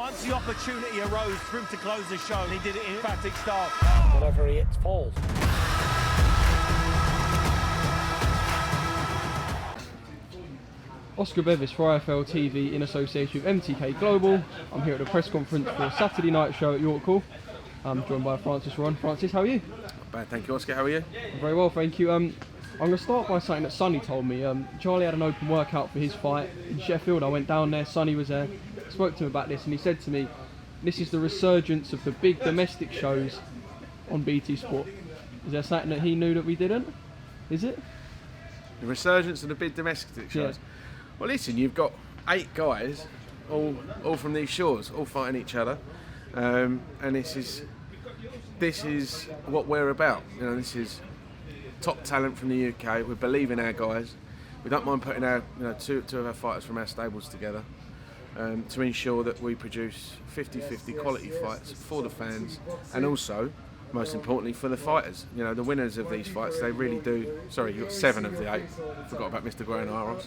Once the opportunity arose for him to close the show, he did it in emphatic style. Whatever he hits falls. Oscar Bevis for IFL TV in association with MTK Global. I'm here at the press conference for Saturday night show at York Hall. I'm joined by Francis Ron. Francis, how are you? Not bad, thank you, Oscar. How are you? Very well, thank you. I'm going to start by something that Sonny told me. Charlie had an open workout for his fight in Sheffield. I went down there, Sonny was there, spoke to him about this, and he said to me, this is the resurgence of the big domestic shows on BT Sport. Is there something that he knew that we didn't? Is it? The resurgence of the big domestic shows. Yeah. Well, listen, you've got 8 guys, all from these shores, all fighting each other, and this is what we're about. You know, this is top talent from the UK. We believe in our guys. We don't mind putting our, two of our fighters from our stables together to ensure that we produce 50-50 quality fights for the fans, and also, most importantly, for the fighters. You know, the winners of these fights, they really do. Sorry, you've got 7 of the 8. Forgot about Mr. Guanaros.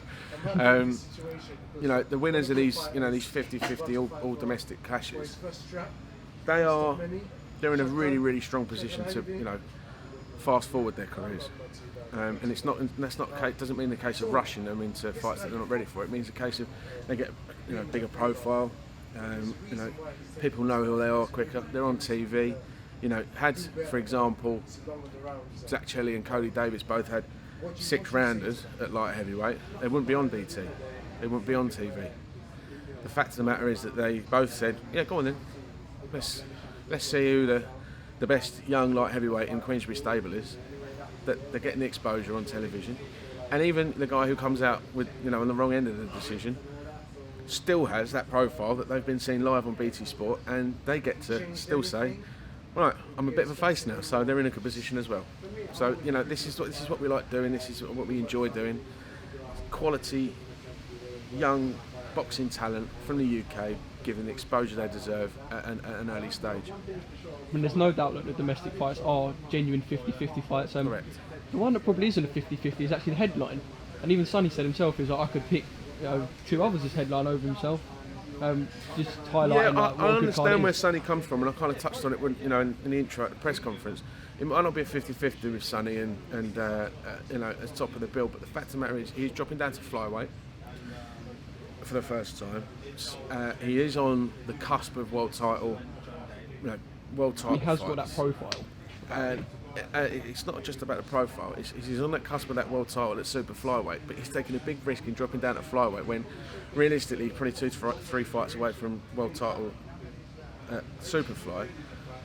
The winners of these, these 50-50 all domestic clashes, they're in a really, really strong position to, fast forward their careers. And that's not doesn't mean the case of rushing them into fights that they're not ready for. It means a case of they get bigger profile. People know who they are quicker. They're on TV. Had, for example, Zach Chelly and Cody Davis both had 6 rounders at light heavyweight, they wouldn't be on BT. They wouldn't be on TV. The fact of the matter is that they both said, yeah, go on then. Let's see who the best young light heavyweight in Queensberry stable is. That they're getting the exposure on television. And even the guy who comes out with, on the wrong end of the decision still has that profile that they've been seeing live on BT Sport, and they get to still say, right, I'm a bit of a face now, so they're in a good position as well. So, this is what we like doing, this is what we enjoy doing. Quality, young boxing talent from the UK, given the exposure they deserve at an early stage. I mean, there's no doubt that the domestic fights are genuine 50-50 fights. Correct. The one that probably isn't a 50-50 is actually the headline. And even Sonny said himself, he was like, I could pick 2 others as headline over himself. Just highlighting that. I understand where Sonny comes from, and I kind of touched on it when, in the intro at the press conference. It might not be a 50-50 with Sonny and at top of the bill, but the fact of the matter is he's dropping down to flyweight for the first time. He is on the cusp of world title. World title. He has fights. got that profile. And it's not just about the profile. He's on that cusp of that world title at super flyweight, but he's taking a big risk in dropping down to flyweight when, realistically, he's probably 2 to 3 fights away from world title at superfly.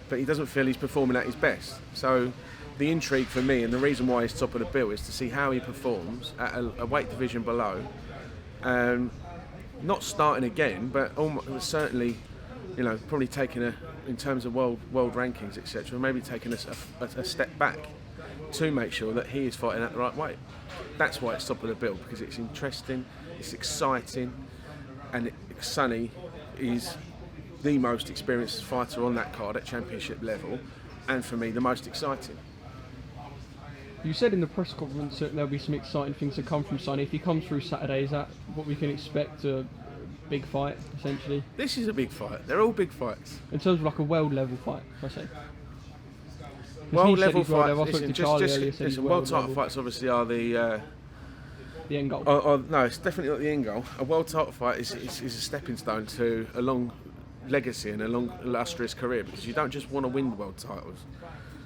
But he doesn't feel he's performing at his best. So the intrigue for me, and the reason why he's top of the bill, is to see how he performs at a weight division below. Not starting again, but almost certainly, probably taking in terms of world rankings, etc., maybe taking a step back to make sure that he is fighting at the right weight. That's why it's top of the bill, because it's interesting, it's exciting, and Sonny is the most experienced fighter on that card at championship level, and for me, the most exciting. You said in the press conference that there'll be some exciting things to come from Sonny. If he comes through Saturday, is that what we can expect? A big fight, essentially? This is a big fight. They're all big fights. In terms of like a world level fight, I say. World level fights. Listen, world title fights obviously are the end goal. No, it's definitely not the end goal. A world title fight is a stepping stone to a long legacy and a long illustrious career, because you don't just want to win world titles.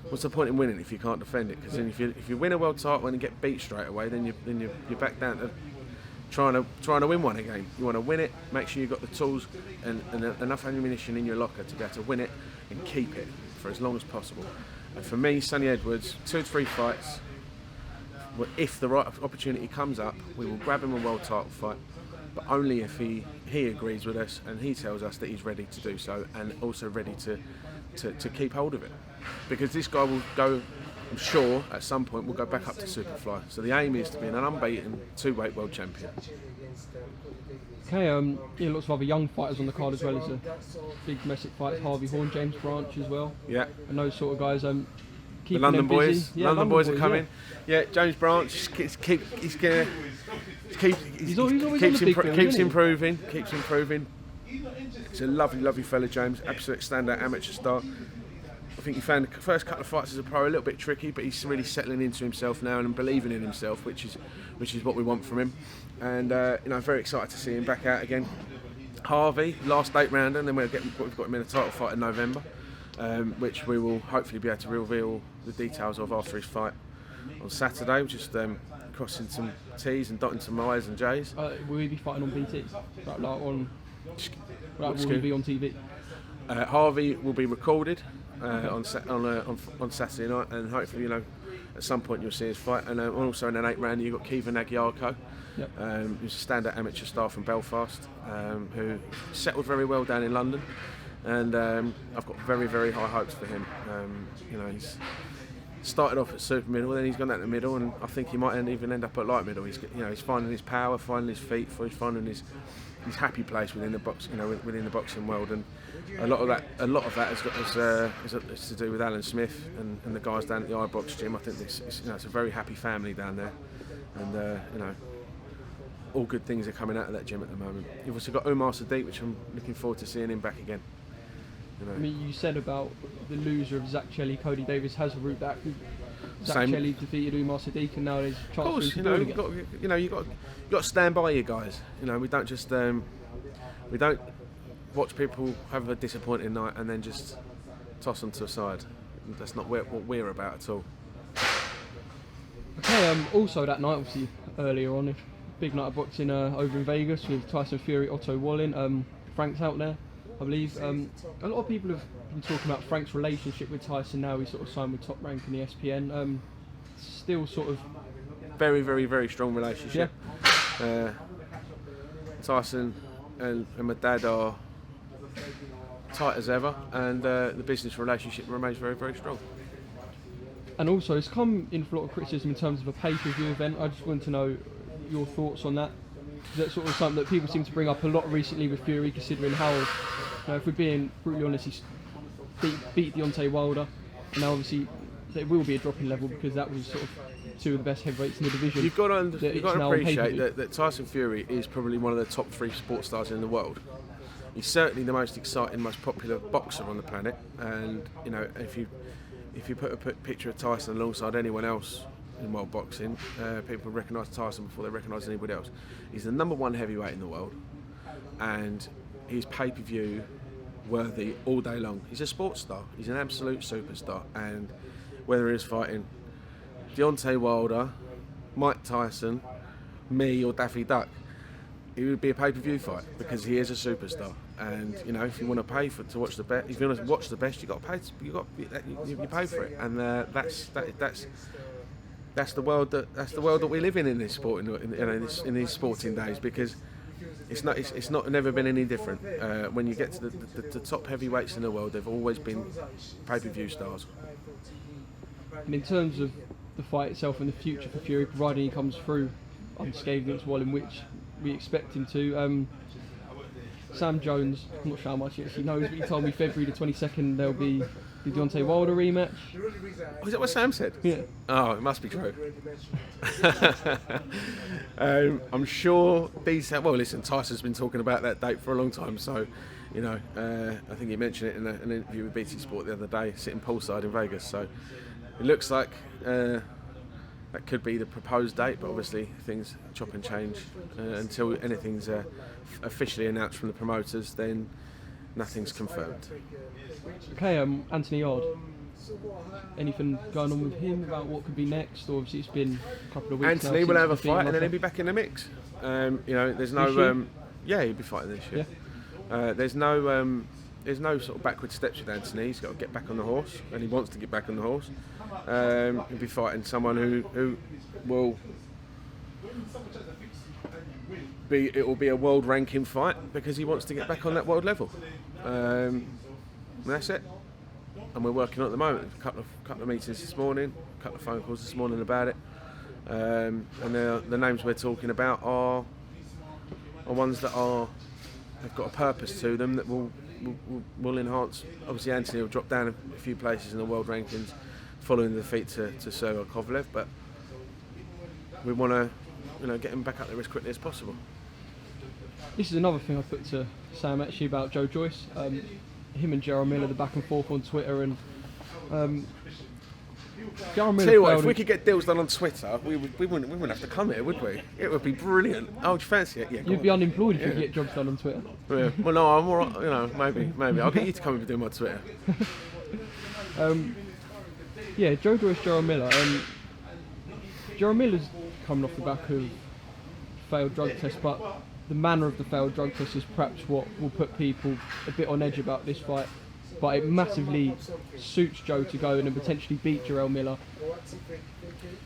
What's the point in winning if you can't defend it? Because then if you win a world title and you get beat straight away, then you're back down to trying to win one again. You want to win it, make sure you've got the tools and enough ammunition in your locker to be able to win it and keep it for as long as possible. And for me, Sonny Edwards, 2 to 3 fights, if the right opportunity comes up, we will grab him a world title fight, but only if he agrees with us and he tells us that he's ready to do so, and also ready to keep hold of it. Because this guy will go, I'm sure, at some point will go back up to Superfly. So the aim is to be an unbeaten 2-weight world champion. Okay, lots of other young fighters on the card as well as a big domestic fights. Harvey Horn, James Branch as well. Yeah. And those sort of guys. The London boys. Yeah, London boys are coming. Yeah, James Branch keeps improving. Keeps improving. He's a lovely, lovely fella, James. Absolute standout amateur star. I think he found the first couple of fights as a pro a little bit tricky, but he's really settling into himself now and believing in himself, which is what we want from him. And very excited to see him back out again. Harvey, last 8 rounder, and then we've got him in a title fight in November, which we will hopefully be able to reveal the details of after his fight on Saturday. We're just crossing some T's and dotting some I's and J's. Will he be fighting on BT? Will he be on TV? Harvey will be recorded on Saturday night, and hopefully, at some point you'll see his fight. And also in an 8 rounder, you've got Kiva Nagyarko, who's a standout amateur star from Belfast, who settled very well down in London, and I've got very, very high hopes for him. He's started off at super middle, then he's gone down to middle, and I think he might even end up at light middle. He's finding his power, finding his feet, he's finding his happy place within the box, within the boxing world, and a lot of that is to do with Alan Smith and the guys down at the iBox gym. I think it's a very happy family down there, and all good things are coming out of that gym at the moment. You've also got Umar Sadiq, which I'm looking forward to seeing him back again. I mean, you said about the loser of Zach Shelley, Cody Davis has a route back. Zach Shelley defeated Umar Sadiq, and now there's a chance for him to do it. You've got to stand by you guys. We don't just we don't watch people have a disappointing night and then just toss them to a side. That's not what we're about at all. Okay. Also that night, obviously earlier on, a big night of boxing over in Vegas with Tyson Fury, Otto Wallin. Frank's out there, I believe. A lot of people have been talking about Frank's relationship with Tyson now. He's sort of signed with Top Rank in the SPN. Still sort of very, very, very strong relationship. Yeah. Tyson and my dad are tight as ever, and the business relationship remains very, very strong. And also, it's come in for a lot of criticism in terms of a pay-per-view event. I just want to know your thoughts on that. That's sort of something that people seem to bring up a lot recently with Fury, considering how, if we're being brutally honest, he's beat Deontay Wilder, and now obviously there will be a drop in level because that was sort of 2 of the best heavyweights in the division. You've got to appreciate that Tyson Fury is probably one of the top 3 sports stars in the world. He's certainly the most exciting, most popular boxer on the planet, and if you put a picture of Tyson alongside anyone else in world boxing, people recognise Tyson before they recognise anybody else. He's the number 1 heavyweight in the world, and he's pay-per-view worthy all day long. He's a sports star. He's an absolute superstar, and whether he's fighting Deontay Wilder, Mike Tyson, me or Daffy Duck, it would be a pay-per-view fight because he is a superstar. And if you want to pay to watch the best, if you want to watch the best, you pay for it, and that's the world that we live in this sport, in these sporting days, because it's never been any different. When you get to the top heavyweights in the world, they've always been pay-per-view stars. And in terms of the fight itself and the future for Fury, providing he comes through unscathed against Wallin, which we expect him to. Sam Jones, I'm not sure how much he actually knows, but he told me February the 22nd there'll be the Deontay Wilder rematch. Oh, is that what Sam said? Yeah. Oh, it must be true. I'm sure these. Well, listen, Tyson's been talking about that date for a long time, so I think he mentioned it in an interview with BT Sport the other day, sitting poolside in Vegas. So it looks like that could be the proposed date, but obviously things chop and change until anything's officially announced from the promoters. Then nothing's confirmed. Okay, Anthony Yard. Anything going on with him about what could be next? Or obviously it's been a couple of weeks. Anthony now will have a fight, and then like he'll be back in the mix. There's no. He'll be fighting this year. Yeah. There's no sort of backward steps with Anthony. He's got to get back on the horse, and he wants to get back on the horse. He'll be fighting someone who will be. It will be a world ranking fight because he wants to get back on that world level. And that's it. And we're working on it at the moment. A couple of meetings this morning, a couple of phone calls this morning about it. And the names we're talking about are ones that have got a purpose to them that will enhance. Obviously, Anthony will drop down a few places in the world rankings following the defeat to Sergey Kovalev, but we want to get him back up there as quickly as possible. This is another thing I put to Sam actually about Joe Joyce. Him and Gerald Miller, the back and forth on Twitter, and Gerald Miller. Tell you what, if failed we could get deals done on Twitter, we wouldn't have to come here, would we? It would be brilliant. Oh, would you fancy it? Yeah. You'd be unemployed if you could get jobs done on Twitter. Yeah. Well, no, I'm all right. You know, maybe. I'll get you to come and do my Twitter. Yeah, Joe Joyce, Gerald Miller. Gerald Miller's coming off the back of failed drug tests, but the manner of the failed drug test is perhaps what will put people a bit on edge about this fight. But it massively suits Joe to go in and potentially beat Gerald Miller.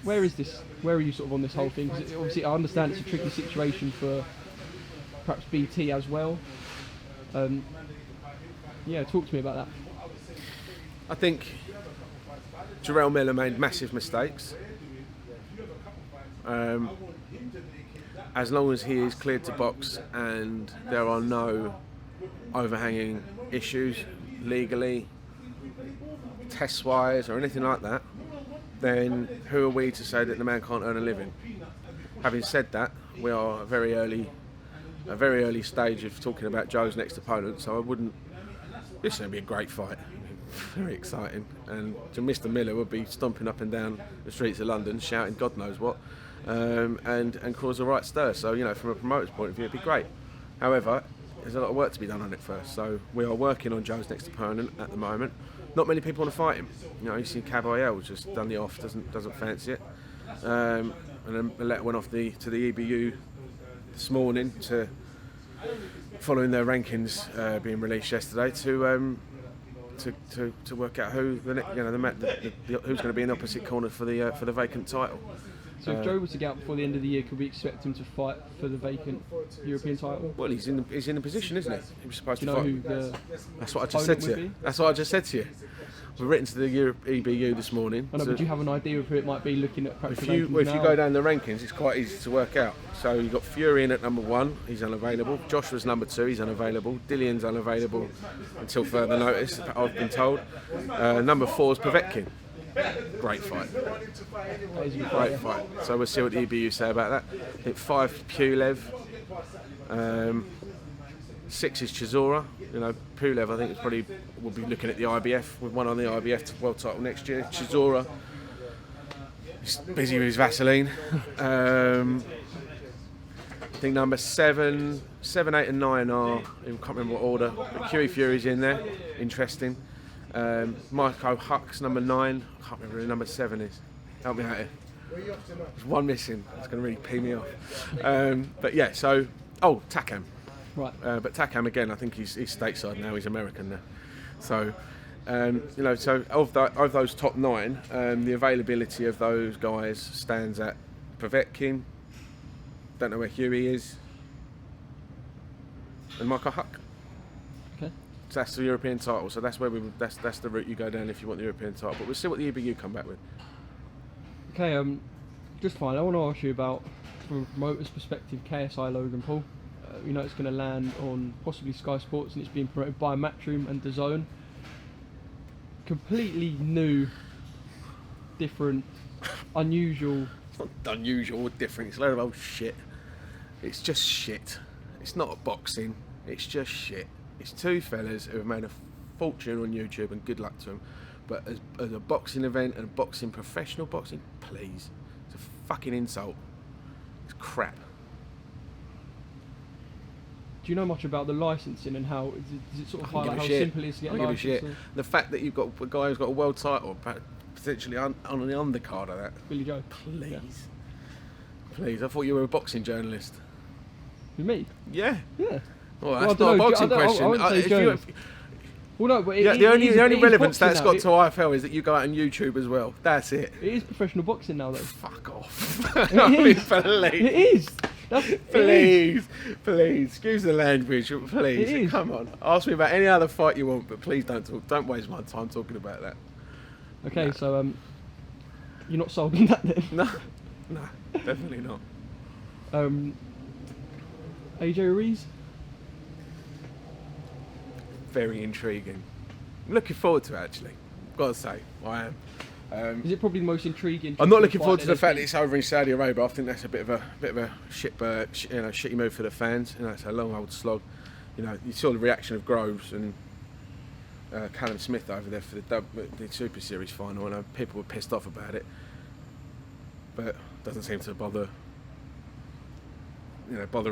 Where is this? Where are you sort of on this whole thing? 'Cause obviously, I understand it's a tricky situation for perhaps BT as well. Yeah, talk to me about that. I think Gerald Miller made massive mistakes. As long as he is cleared to box and there are no overhanging issues legally, test-wise or anything like that, then who are we to say that the man can't earn a living? Having said that, we are at a very early stage of talking about Joe's next opponent, so I wouldn't. This is going to be a great fight. Very exciting, and Mr. Miller would be stomping up and down the streets of London shouting God knows what, and cause a right stir. So, you know, from a promoter's point of view, it'd be great. However, there's a lot of work to be done on it first, so we are working on Joe's next opponent at the moment. Not many people want to fight him. You know, you see Caballero just done the off, doesn't fancy it, and then the letter went off to the EBU this morning following their rankings being released yesterday to work out who's going to be in the opposite corner for the vacant title. So if Joe was to get out before the end of the year, could we expect him to fight for the vacant European title? Well, he's in a position, isn't he? He was supposed Do you to know fight. who the That's what I just said to you. That's what I just said to you. We've written to the EBU this morning. I know, but do you have an idea of who it might be looking at perhaps If you go down the rankings, it's quite easy to work out. So you've got Fury in at number 1, he's unavailable. Joshua's number 2, he's unavailable. Dillian's unavailable until further notice, I've been told. Number 4 is Povetkin. Great fight. Great fight. So we'll see what the EBU say about that. I think 5 Pulev. 6 is Chisora. You know, Pulev, I think, will be looking at the IBF with one on the IBF world title next year. Chisora is busy with his Vaseline. I think number 7, 8 and 9 are, I can't remember what order, but QE Fury's in there. Interesting. Marco Huck's number 9. I can't remember who number 7 is. Help me out here. There's one missing. It's going to really pee me off. But yeah, so Takam. Right. But Takam again, I think he's stateside now. He's American now. So you know, so of those top 9, the availability of those guys stands at Povetkin. Don't know where Huey is. And Michael Huck. Okay. So that's the European title. So that's where that's the route you go down if you want the European title. But we'll see what the EBU come back with. Okay. Just fine. I want to ask you about, from a promoter's perspective, Ksi-Logan, Paul. You know, it's going to land on possibly Sky Sports, and it's being promoted by Matchroom and DAZN. Completely new, different, unusual. It's not unusual or different. It's a load of old shit. It's just shit. It's not boxing. It's just shit. It's 2 fellas who have made a fortune on YouTube, and good luck to them. But as a boxing event and professional boxing, please, it's a fucking insult. It's crap. Do you know much about the licensing and how does it sort of highlight how simple it is to get a license? Give a shit. The fact that you've got a guy who's got a world title potentially on the undercard of that. Billy Joe. Please. Yeah. Please. I thought you were a boxing journalist. You me? Yeah. Yeah. Well, that's not a boxing question. Well, no, but the only relevance that's got to IFL is that you go out on YouTube as well. That's it. It is professional boxing now, though. Fuck off. It is. Please, excuse the language, please. Come on, ask me about any other fight you want, but please don't waste my time talking about that. Okay, no. So you're not sold on that then? No, definitely not. AJ Ruiz? Very intriguing. I'm looking forward to it, actually. I've got to say, I am. Is it probably the most intriguing? I'm not looking fight forward to the there's fact that been? it's over in Saudi Arabia. I think that's a bit of a shitty move for the fans. You know, it's a long old slog. You know, you saw the reaction of Groves and Callum Smith over there for the Super Series final. I know people were pissed off about it, but it doesn't seem to bother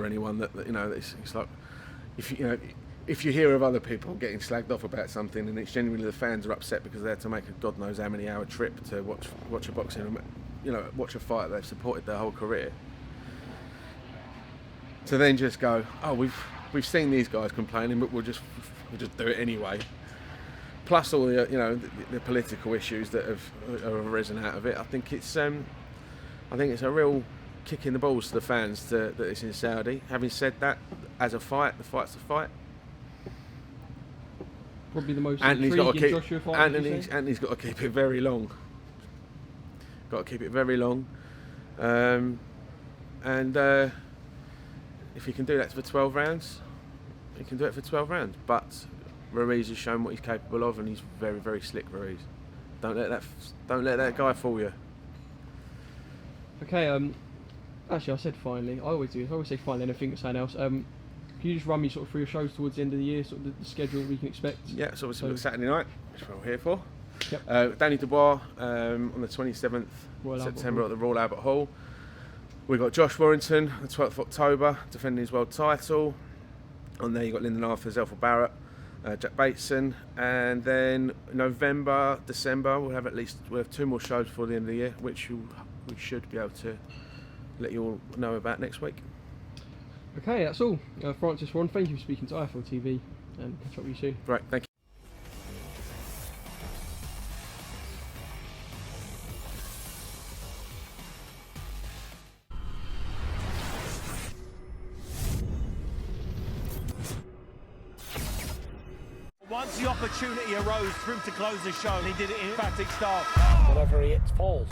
anyone. That you know, it's like if you hear of other people getting slagged off about something, and it's genuinely the fans are upset because they had to make a God knows how many hour trip to watch a boxing, watch a fight they've supported their whole career. To then just go, oh, we've seen these guys complaining, but we'll just do it anyway. Plus all the the political issues that have arisen out of it. I think it's a real kick in the balls to the fans that it's in Saudi. Having said that, as a fight, the fight's a fight. Probably the most Anthony's got to intriguing keep Joshua fight. Anthony's got to keep it very long. Got to keep it very long, and if he can do that for 12 rounds, he can do it for 12 rounds. But Ruiz has shown what he's capable of, and he's very, very slick. Ruiz, don't let that guy fool you. Okay. Actually, I said finally. I always do. I always say finally, and I think it's something else. Can you just run me sort of through your shows towards the end of the year, sort of the schedule that we can expect? Yeah, so obviously we've got Saturday night, which we're all here for. Yep. Danny Dubois on the 27th Royal September Albert at the Royal Albert Hall. We've got Josh Warrington, the 12th of October, defending his world title. On there you've got Lyndon Arthur, Zelfa Barrett, Jack Bateson, and then November, December we'll have 2 more shows before the end of the year, which we should be able to let you all know about next week. Okay, that's all. Francis Ron, thank you for speaking to IFL TV, and catch up with you soon. Right, thank you. Once the opportunity arose for him to close the show, he did it in emphatic style. Whatever he hits falls.